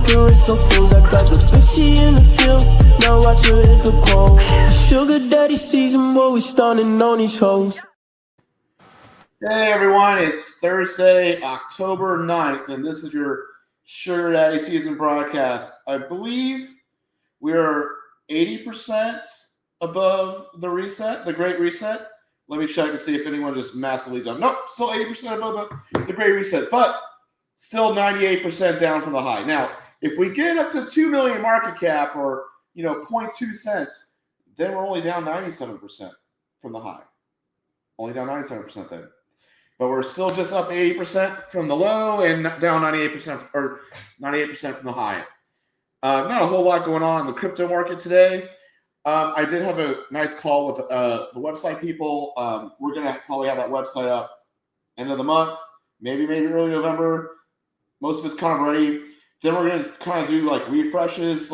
working with some fools. I got the pussy in the field, now watch her hit the pole. Sugar daddy season, boy, we stunning on these hoes. Hey everyone, it's Thursday, October 9th, and this is your Sugar Daddy Season broadcast. I believe we are 80% above the reset, the Great Reset. Let me check to see if anyone just massively jumped. Nope, still 80% above the Great Reset, but still 98% down from the high. Now, if we get up to 2 million market cap or, 0.2 cents, then we're only down 97% from the high. Only down 97% then. But we're still just up 80% from the low and down 98% or 98% from the high. Not a whole lot going on in the crypto market today. I did have a nice call with the website people. We're going to probably have that website up end of the month, maybe early November. Most of it's kind of ready. Then we're going to kind of do like refreshes,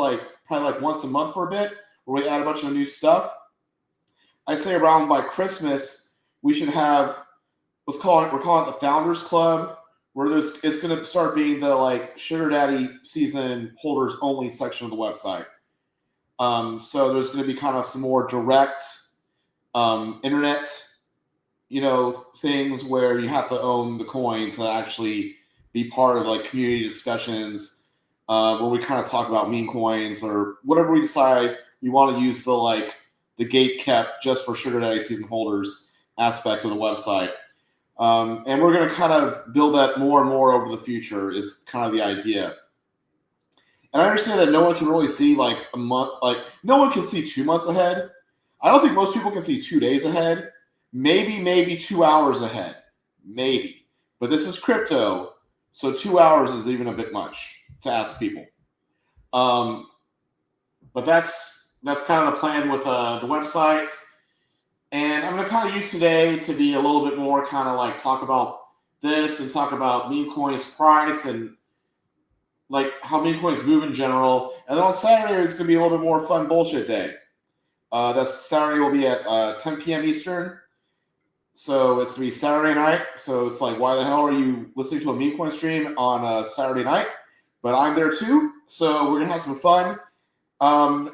probably once a month for a bit, where we add a bunch of new stuff. I'd say around by Christmas, we should have we're calling it the Founders Club, where it's going to start being the Sugar Daddy Season holders only section of the website. So there's going to be kind of some more direct internet, things where you have to own the coin to actually be part of community discussions, where we kind of talk about meme coins or whatever we decide we want to use the gate kept just for Sugar Daddy Season holders aspect of the website. And we're going to kind of build that more and more over the future is kind of the idea. And I understand that no one can really see a month, no one can see 2 months ahead. I don't think most people can see 2 days ahead. Maybe 2 hours ahead. Maybe. But this is crypto, so 2 hours is even a bit much to ask people. But that's kind of the plan with the websites. And I'm going to kind of use today to be a little bit more kind of talk about this and talk about meme coins price and how meme coins move in general. And then on Saturday, it's going to be a little bit more fun bullshit day. Saturday will be at 10 p.m. Eastern. So it's going to be Saturday night. So it's why the hell are you listening to a meme coin stream on a Saturday night? But I'm there too. So we're going to have some fun. And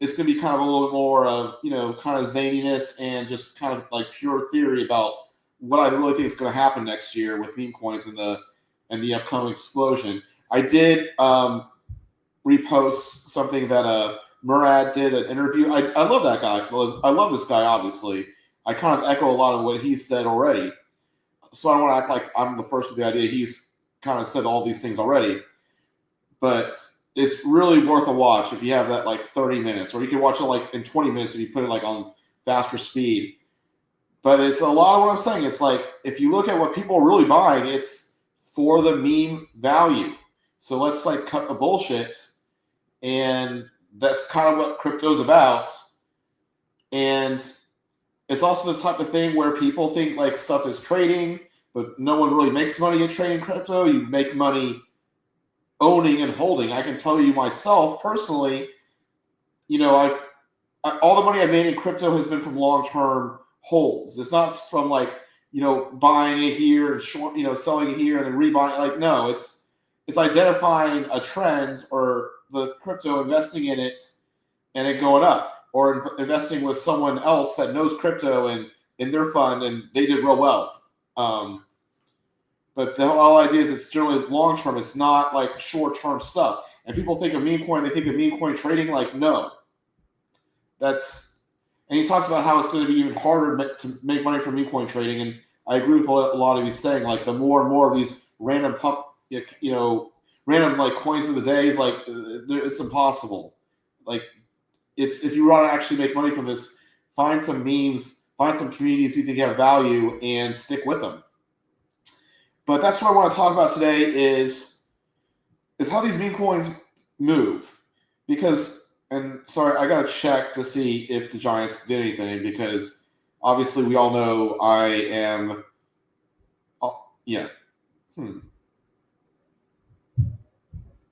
it's going to be kind of a little bit more of, kind of zaniness and just kind of pure theory about what I really think is going to happen next year with meme coins and the upcoming explosion. I did repost something that Murad did, an interview. I love that guy. Well, I love this guy, obviously. I kind of echo a lot of what he said already. So I don't want to act like I'm the first with the idea. He's kind of said all these things already. But it's really worth a watch if you have that 30 minutes, or you can watch it in 20 minutes if you put it on faster speed. But it's a lot of what I'm saying. It's if you look at what people are really buying, it's for the meme value. So let's cut the bullshit, and that's kind of what crypto's about. And it's also the type of thing where people think stuff is trading, but no one really makes money in trading crypto. You make money owning and holding. I can tell you myself personally, all the money I made in crypto has been from long-term holds. It's not from buying it here and short, selling it here and then rebuying. No, it's identifying a trend or the crypto, investing in it and it going up, or investing with someone else that knows crypto and in their fund and they did real well. But the whole idea is it's generally long-term. It's not short-term stuff. And people think of meme coin, they think of meme coin trading. No. And he talks about how it's going to be even harder to make money from meme coin trading. And I agree with what a lot of he's saying. The more and more of these random random coins of the day is it's impossible. If you want to actually make money from this, find some memes, find some communities you think have value, and stick with them. But that's what I want to talk about today is how these meme coins move. Because, and sorry, I got to check to see if the Giants did anything, because obviously we all know I am,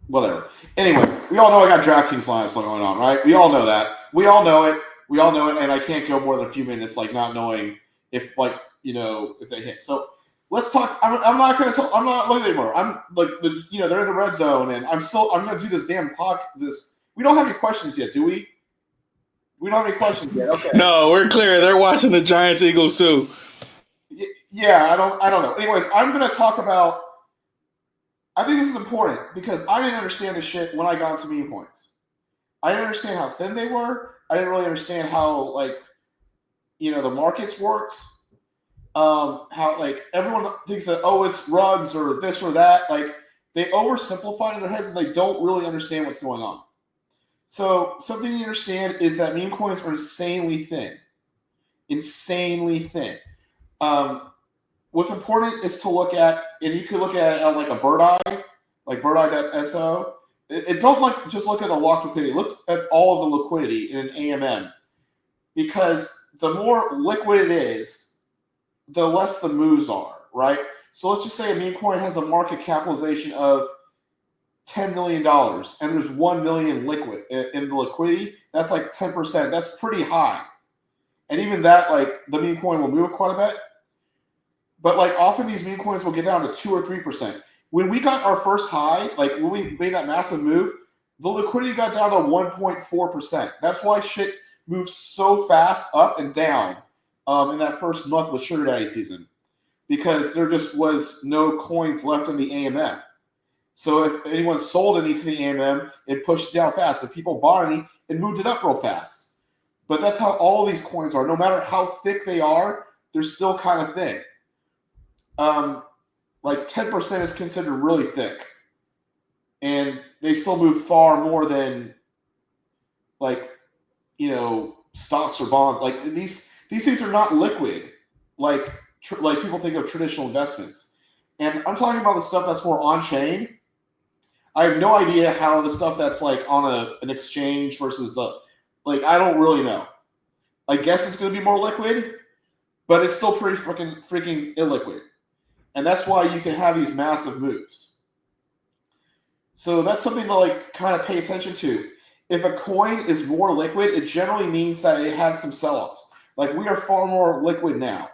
whatever. Anyways, we all know I got DraftKings lineups going on, right? We all know that. We all know it, and I can't go more than a few minutes not knowing if if they hit. So let's talk. I'm not going to. I'm not looking anymore. I'm like they're in the red zone, and I'm going to do this damn This we don't have any questions yet, do we? We don't have any questions yet. Okay. No, we're clear. They're watching the Giants Eagles too. Yeah, I don't know. Anyways, I'm going to talk about. I think this is important because I didn't understand the shit when I got into meme coins. I didn't understand how thin they were. I didn't really understand how the markets worked. How everyone thinks that it's rugs or this or that. They oversimplify it in their heads and they don't really understand what's going on. So something you understand is that meme coins are insanely thin. Insanely thin. What's important is to look at, and you could look at it on a bird eye, like birdeye.so. Don't just look at the locked liquidity. Look at all of the liquidity in an AMM, because the more liquid it is, the less the moves are, right? So let's just say a meme coin has a market capitalization of $10 million, and there's 1 million liquid in the liquidity. That's 10%. That's pretty high. And even that, the meme coin will move quite a bit. But often these meme coins will get down to 2 or 3%. When we got our first high, when we made that massive move, the liquidity got down to 1.4%. That's why shit moves so fast up and down in that first month with Sugar Daddy season, because there just was no coins left in the AMM. So if anyone sold any to the AMM, it pushed it down fast. If people bought any, it moved it up real fast. But that's how all these coins are. No matter how thick they are, they're still kind of thick. 10% is considered really thick, and they still move far more than stocks or bonds. These things are not liquid like people think of traditional investments. And I'm talking about the stuff that's more on chain. I have no idea how the stuff that's on an exchange versus I don't really know. I guess it's going to be more liquid, but it's still pretty freaking illiquid. And that's why you can have these massive moves. So that's something to kind of pay attention to. If a coin is more liquid, it generally means that it has some sell-offs. We are far more liquid now.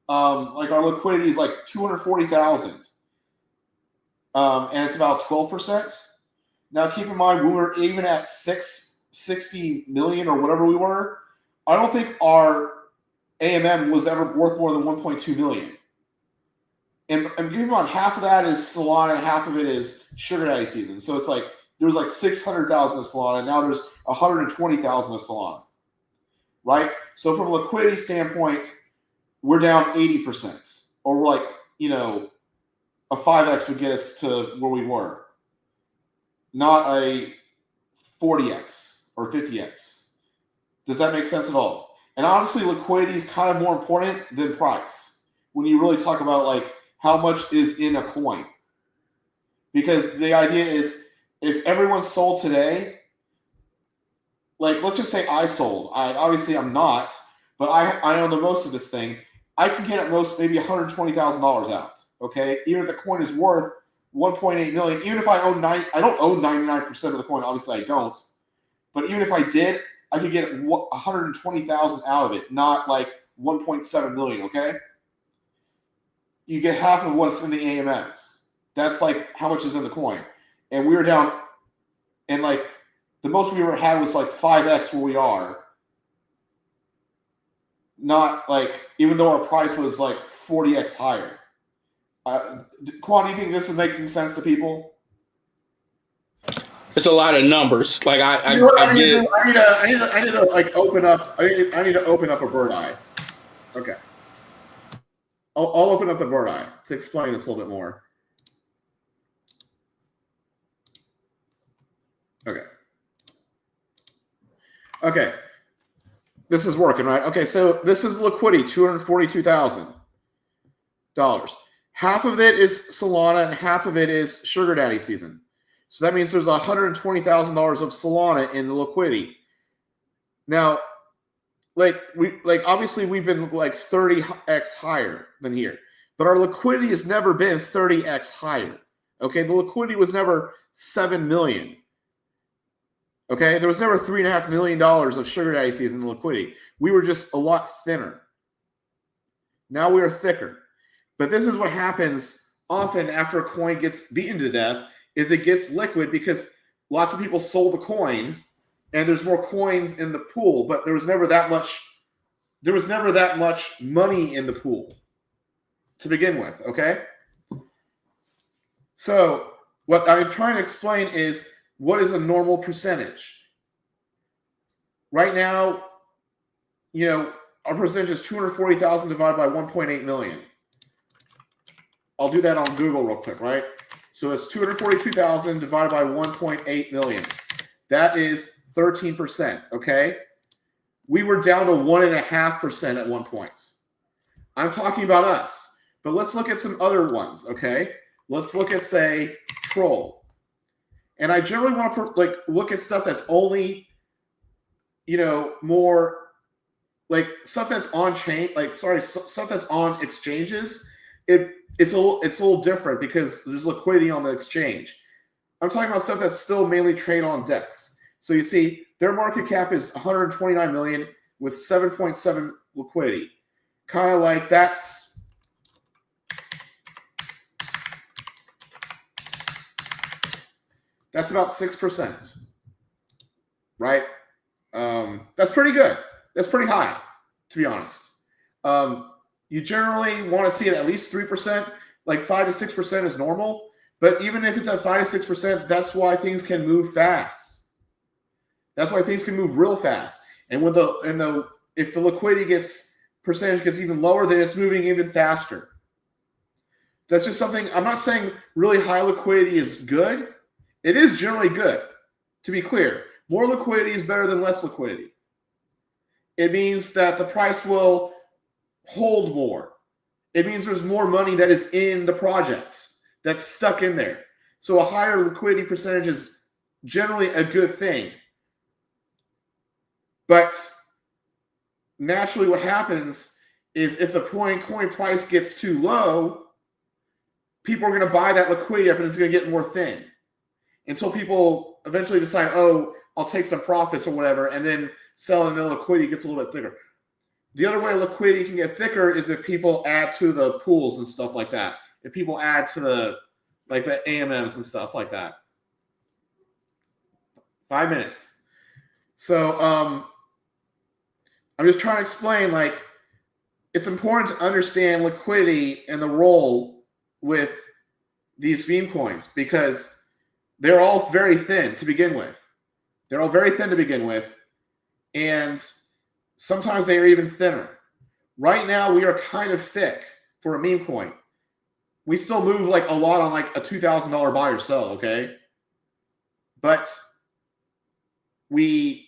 Our liquidity is 240,000. And it's about 12%. Now keep in mind, we were even at 660 million or whatever we were. I don't think our AMM was ever worth more than 1.2 million. And keep in mind, half of that is Solana and half of it is Sugar Daddy season. So it's there was 600,000 of Solana, and now there's 120,000 of Solana, right? So from a liquidity standpoint, we're down 80%, or we're a 5x would get us to where we were, not a 40x or 50x. Does that make sense at all? And honestly, liquidity is kind of more important than price when you really talk about how much is in a coin. Because the idea is, if everyone sold today, let's just say I sold. I'm not, but I own the most of this thing. I can get at most maybe $120,000 out. Okay, even if the coin is worth 1.8 million, even if I don't own 99% of the coin. Obviously, I don't. But even if I did, I could get 120,000 out of it, not 1.7 million. Okay, you get half of what's in the AMMs. That's how much is in the coin, and we were down, and the most we ever had was 5x where we are. Not even though our price was 40x higher. Quan, do you think this is making sense to people? It's a lot of numbers. I need to open up. I need to open up a bird eye. Okay. I'll open up the bird eye to explain this a little bit more. Okay. This is working, right? Okay, so this is liquidity, $242,000. Half of it is Solana and half of it is Sugar Daddy season. So that means there's $120,000 of Solana in the liquidity. Now, obviously we've been 30x higher than here, but our liquidity has never been 30x higher. Okay, the liquidity was never 7 million. Okay, there was never $3.5 million of Sugar Daddy season liquidity. We were just a lot thinner. Now we are thicker. But this is what happens often after a coin gets beaten to death, is it gets liquid because lots of people sold the coin and there's more coins in the pool, but there was never that much money in the pool to begin with, okay? So what I'm trying to explain is what is a normal percentage. Right now, our percentage is 240,000 divided by 1.8 million. I'll do that on Google real quick, right? So it's 242,000 divided by 1.8 million. That is 13%, okay? We were down to 1.5% at one point. I'm talking about us. But let's look at some other ones, okay? Let's look at, say, Troll. And I generally want to look at stuff that's only, more like stuff that's on chain, stuff that's on exchanges. It's a little different because there's liquidity on the exchange. I'm talking about stuff that's still mainly traded on DEX. So you see, their market cap is 129 million with 7.7 liquidity. Kind of like that's about 6%, right? That's pretty good. That's pretty high, to be honest. You generally want to see it at least 3%, like 5 to 6% is normal. But even if it's at 5 to 6%, that's why things can move fast. That's why things can move real fast. And if the liquidity percentage gets even lower, then it's moving even faster. That's just something. I'm not saying really high liquidity is good. It is generally good, to be clear. More liquidity is better than less liquidity. It means that the price will hold more. It means there's more money that is in the project that's stuck in there. So a higher liquidity percentage is generally a good thing. But naturally what happens is if the coin price gets too low, people are going to buy that liquidity up and it's going to get more thin until people eventually decide, oh, I'll take some profits or whatever, and then sell and then liquidity gets a little bit thicker. The other way liquidity can get thicker is if people add to the pools and stuff like that. If people add to the AMMs and stuff like that. 5 minutes. So I'm just trying to explain, it's important to understand liquidity and the role with these meme coins because they're all very thin to begin with. And sometimes they are even thinner. Right now, we are kind of thick for a meme coin. We still move a lot on a $2,000 buy or sell, okay? But we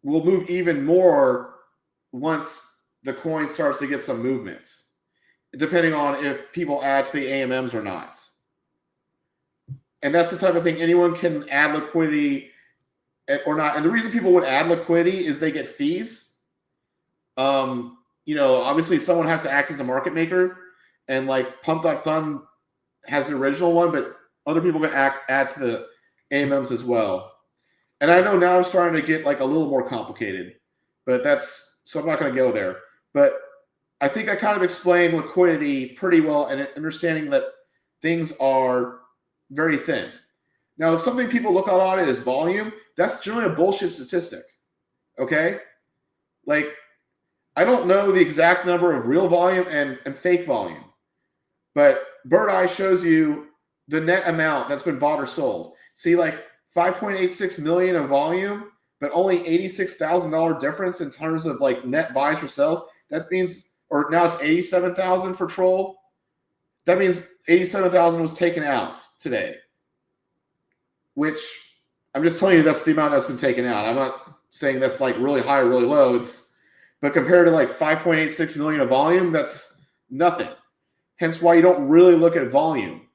will move even more once the coin starts to get some movement, depending on if people add to the AMMs or not. And that's the type of thing anyone can add liquidity or not. And the reason people would add liquidity is they get fees. Obviously someone has to act as a market maker, and Pump.Fund has the original one, but other people can add to the AMMs as well. And I know now I'm starting to get a little more complicated, but so I'm not going to go there. But I think I kind of explained liquidity pretty well and understanding that things are very thin. Now, something people look a lot at is volume. That's generally a bullshit statistic, okay? I don't know the exact number of real volume and fake volume, but Bird Eye shows you the net amount that's been bought or sold. See, 5.86 million of volume, but only $86,000 difference in terms of net buys or sells. That means, or now it's 87,000 for Troll. That means 87,000 was taken out today, which I'm just telling you that's the amount that's been taken out. I'm not saying that's really high or really low. But compared to 5.86 million of volume, that's nothing. Hence why you don't really look at volume.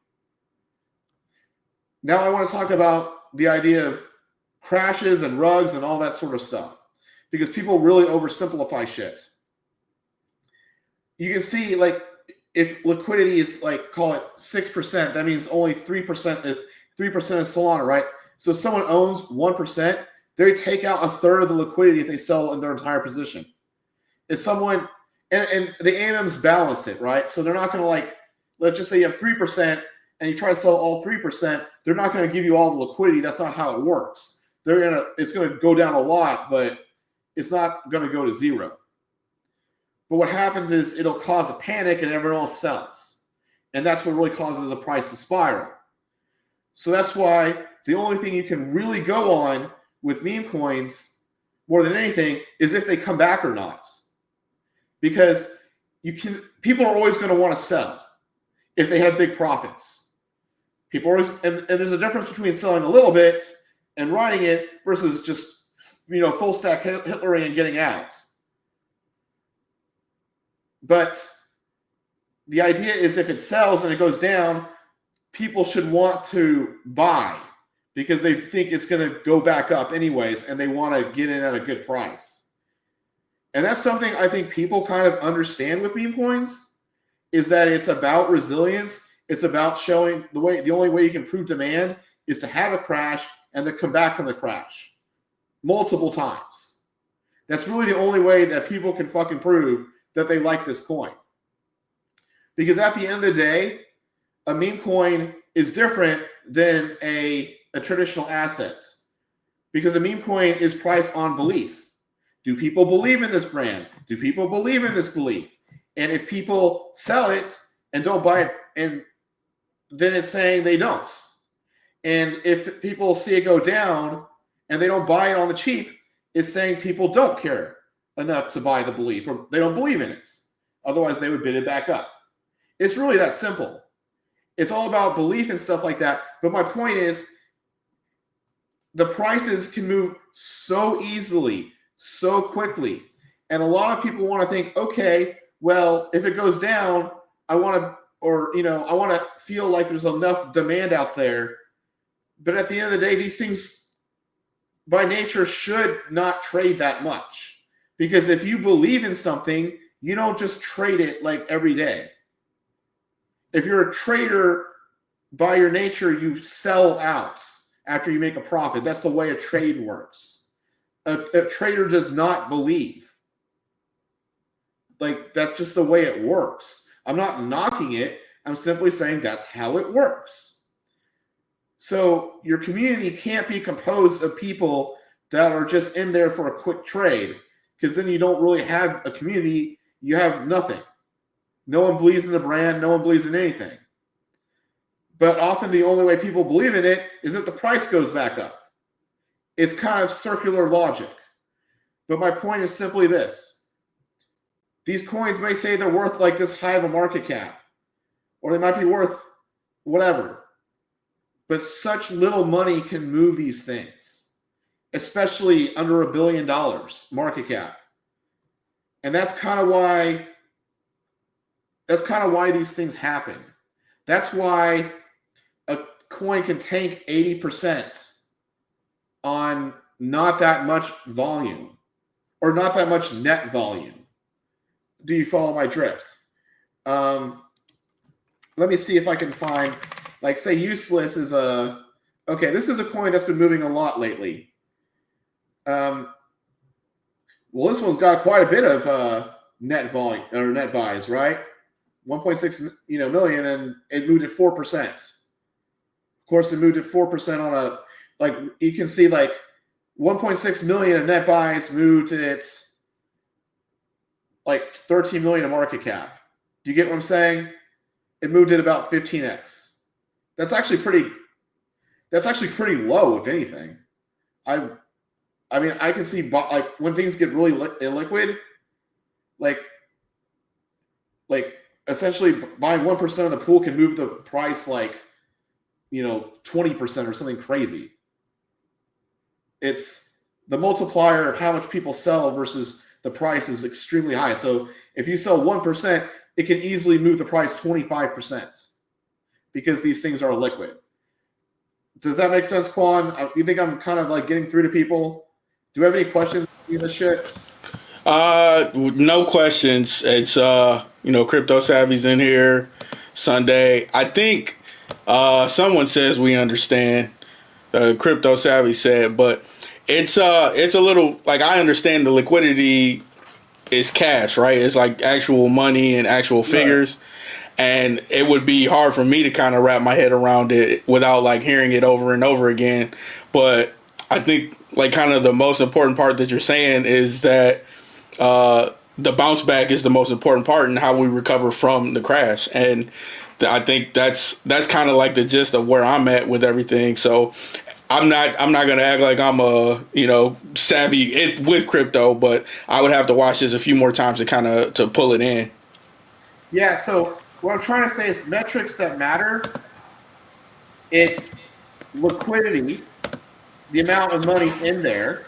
Now I want to talk about the idea of crashes and rugs and all that sort of stuff, because people really oversimplify shit. You can see if liquidity is call it 6%, that means only 3% is Solana, right? So if someone owns 1%, they take out a third of the liquidity if they sell in their entire position. If someone and the AMMs balance it, right? So they're not going to let's just say you have 3% and you try to sell all 3%, they're not going to give you all the liquidity. That's not how it works. It's going to go down a lot, but it's not going to go to zero. But what happens is it'll cause a panic and everyone else sells. And that's what really causes the price to spiral. So that's why the only thing you can really go on with meme coins more than anything is if they come back or not. Because people are always going to want to sell if they have big profits. People are always, and there's a difference between selling a little bit and riding it versus just, full stack Hitlering and getting out. But the idea is if it sells and it goes down, people should want to buy because they think it's going to go back up anyways and they want to get in at a good price. And that's something I think people kind of understand with meme coins is that it's about resilience. It's about showing the only way you can prove demand is to have a crash and then come back from the crash multiple times. That's really the only way that people can fucking prove that they like this coin. Because at the end of the day, a meme coin is different than a traditional asset. Because a meme coin is priced on belief. Do people believe in this brand? Do people believe in this belief? And if people sell it and don't buy it, and then it's saying they don't. And if people see it go down and they don't buy it on the cheap, it's saying people don't care enough to buy the belief or they don't believe in it. Otherwise, they would bid it back up. It's really that simple. It's all about belief and stuff like that. But my point is, the prices can move so easily, so quickly. And a lot of people want to think, okay, well, if it goes down, I want to feel like there's enough demand out there. But at the end of the day, these things by nature should not trade that much. Because if you believe in something, you don't just trade it like every day. If you're a trader, by your nature, you sell out after you make a profit. That's the way a trade works. A trader does not believe. Like, that's just the way it works. I'm not knocking it. I'm simply saying that's how it works. So your community can't be composed of people that are just in there for a quick trade, because then you don't really have a community. You have nothing. No one believes in the brand. No one believes in anything. But often the only way people believe in it is that the price goes back up. It's kind of circular logic. But my point is simply this. These coins may say they're worth like this high of a market cap, or they might be worth whatever. But such little money can move these things, especially under $1 billion market cap. And that's kind of why these things happen. That's why a coin can tank 80% on not that much volume or not that much net volume. Do you follow my drift? Let me see if I can find, like, say Useless is this is a coin that's been moving a lot lately. Well, this one's got quite a bit of net volume or net buys, right? 1.6 million, and it moved at 4%. Of course, it moved at 4% on a, like, you can see like 1.6 million of net buys moved at like 13 million of market cap. Do you get what I'm saying? It moved at about 15x. That's actually pretty low, if anything. I mean, I can see, like, when things get really illiquid, like essentially buying 1% of the pool can move the price like, 20% or something crazy. It's the multiplier of how much people sell versus the price is extremely high. So if you sell 1%, it can easily move the price 25% because these things are liquid. Does that make sense, Quan? You think I'm kind of like getting through to people? Do you have any questions on this shit? No questions. It's Crypto Savvy's in here Sunday. I think someone says we understand. Crypto Savvy said, but it's a little, like, I understand the liquidity is cash, right? It's like actual money and actual figures. Right. and it would be hard for me to kind of wrap my head around it without like hearing it over and over again. But I think like kind of the most important part that you're saying is that the bounce back is the most important part in how we recover from the crash. And I think that's kind of like the gist of where I'm at with everything. So I'm not gonna act like I'm a savvy with crypto, but I would have to watch this a few more times to kind of to pull it in. Yeah. So what I'm trying to say is metrics that matter. It's liquidity, the amount of money in there,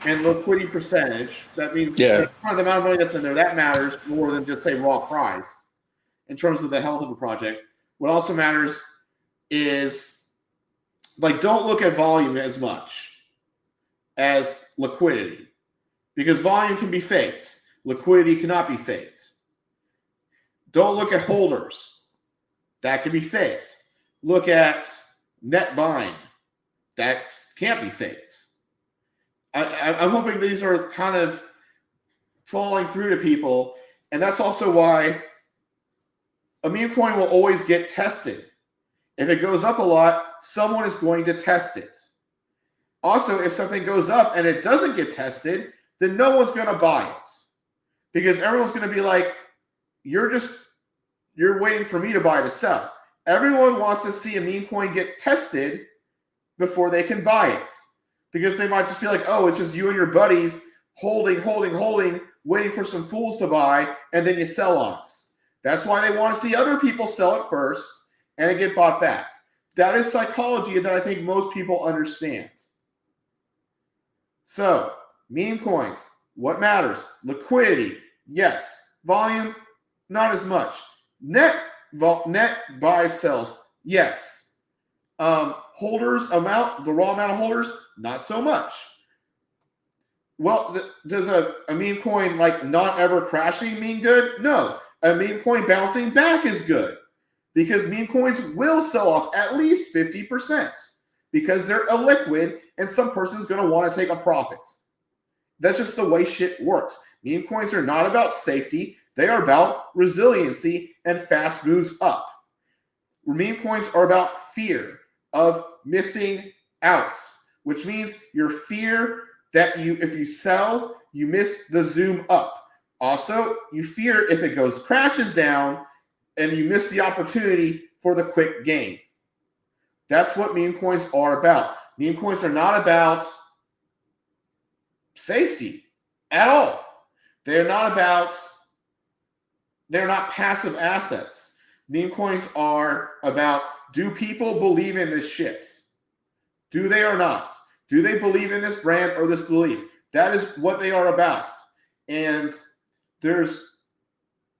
and liquidity percentage. That means the amount of money that's in there, that matters more than just say raw price in terms of the health of a project. What also matters is like don't look at volume as much as liquidity, because volume can be faked. Liquidity cannot be faked. Don't look at holders. That can be faked. Look at net buying. That can't be faked. I'm hoping these are kind of falling through to people, and that's also why a meme coin will always get tested. If it goes up a lot, someone is going to test it. Also, if something goes up and it doesn't get tested, then no one's going to buy it, because everyone's going to be like, you're waiting for me to buy to sell. Everyone wants to see a meme coin get tested before they can buy it, because they might just be like, oh, it's just you and your buddies holding, waiting for some fools to buy, and then you sell on us. That's why they want to see other people sell it first and it get bought back. That is psychology that I think most people understand. So, meme coins, what matters? Liquidity, yes. Volume, not as much. Net buy sells, yes. Holders amount, the raw amount of holders, not so much. Well, does a meme coin like not ever crashing mean good? No. A meme coin bouncing back is good, because meme coins will sell off at least 50% because they're illiquid and some person's going to want to take a profit. That's just the way shit works. Meme coins are not about safety. They are about resiliency and fast moves up. Meme coins are about fear of missing out, which means your fear that if you sell, you miss the zoom up. Also, you fear if it crashes down and you miss the opportunity for the quick gain. That's what meme coins are about. Meme coins are not about safety at all. They're not passive assets. Meme coins are about, do people believe in this shit? Do they or not? Do they believe in this brand or this belief? That is what they are about. And there's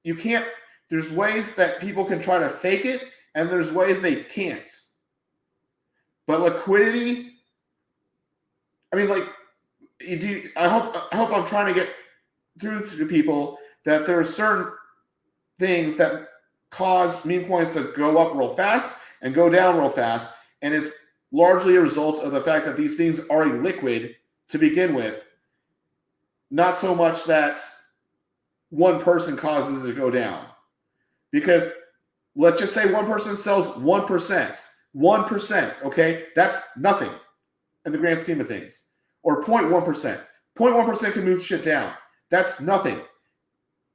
ways that people can try to fake it, and there's ways they can't. But liquidity, I hope I'm trying to get through to people that there are certain things that cause meme coins to go up real fast and go down real fast, and it's largely a result of the fact that these things are illiquid to begin with, not so much that one person causes it to go down. Because let's just say one person sells 1%, okay? That's nothing in the grand scheme of things. Or 0.1%. 0.1% can move shit down. That's nothing.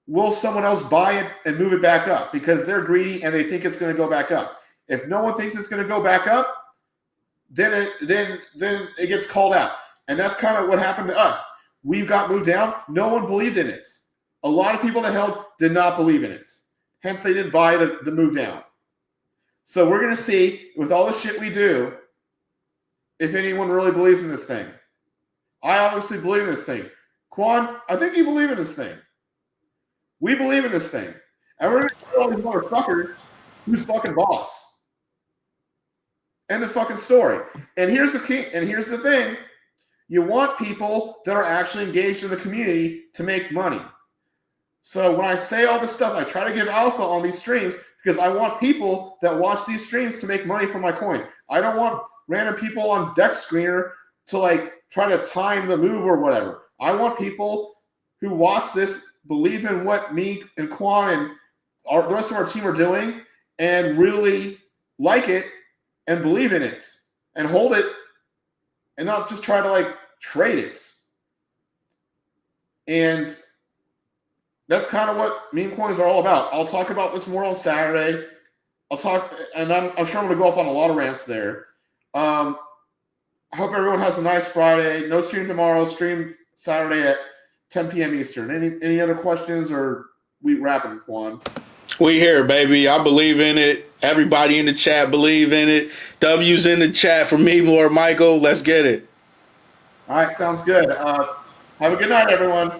Will someone else buy it and move it back up because they're greedy and they think it's going to go back up? If no one thinks it's going to go back up, then it gets called out. And that's kind of what happened to us. We got moved down. No one believed in it. A lot of people that held did not believe in it. Hence, they didn't buy the move down. So we're going to see, with all the shit we do, if anyone really believes in this thing. I obviously believe in this thing. Quan, I think you believe in this thing. We believe in this thing. And we're going to tell all these motherfuckers who's fucking boss. End of fucking story. And here's the key, and here's the thing. You want people that are actually engaged in the community to make money. So when I say all this stuff, I try to give alpha on these streams because I want people that watch these streams to make money from my coin. I don't want random people on Dex Screener to try to time the move or whatever. I want people who watch this, believe in what me and Quan and the rest of our team are doing and really like it and believe in it and hold it and not just try to like trade it. And that's kind of what meme coins are all about. I'll talk about this more on Saturday. I'm sure I'm going to go off on a lot of rants there. I hope everyone has a nice Friday. No stream tomorrow. Stream Saturday at 10 p.m. Eastern. Any other questions, or we wrapping, Quan? We here, baby. I believe in it. Everybody in the chat believe in it. W's in the chat for me, Lord Michael. Let's get it. All right, sounds good. Have a good night, everyone.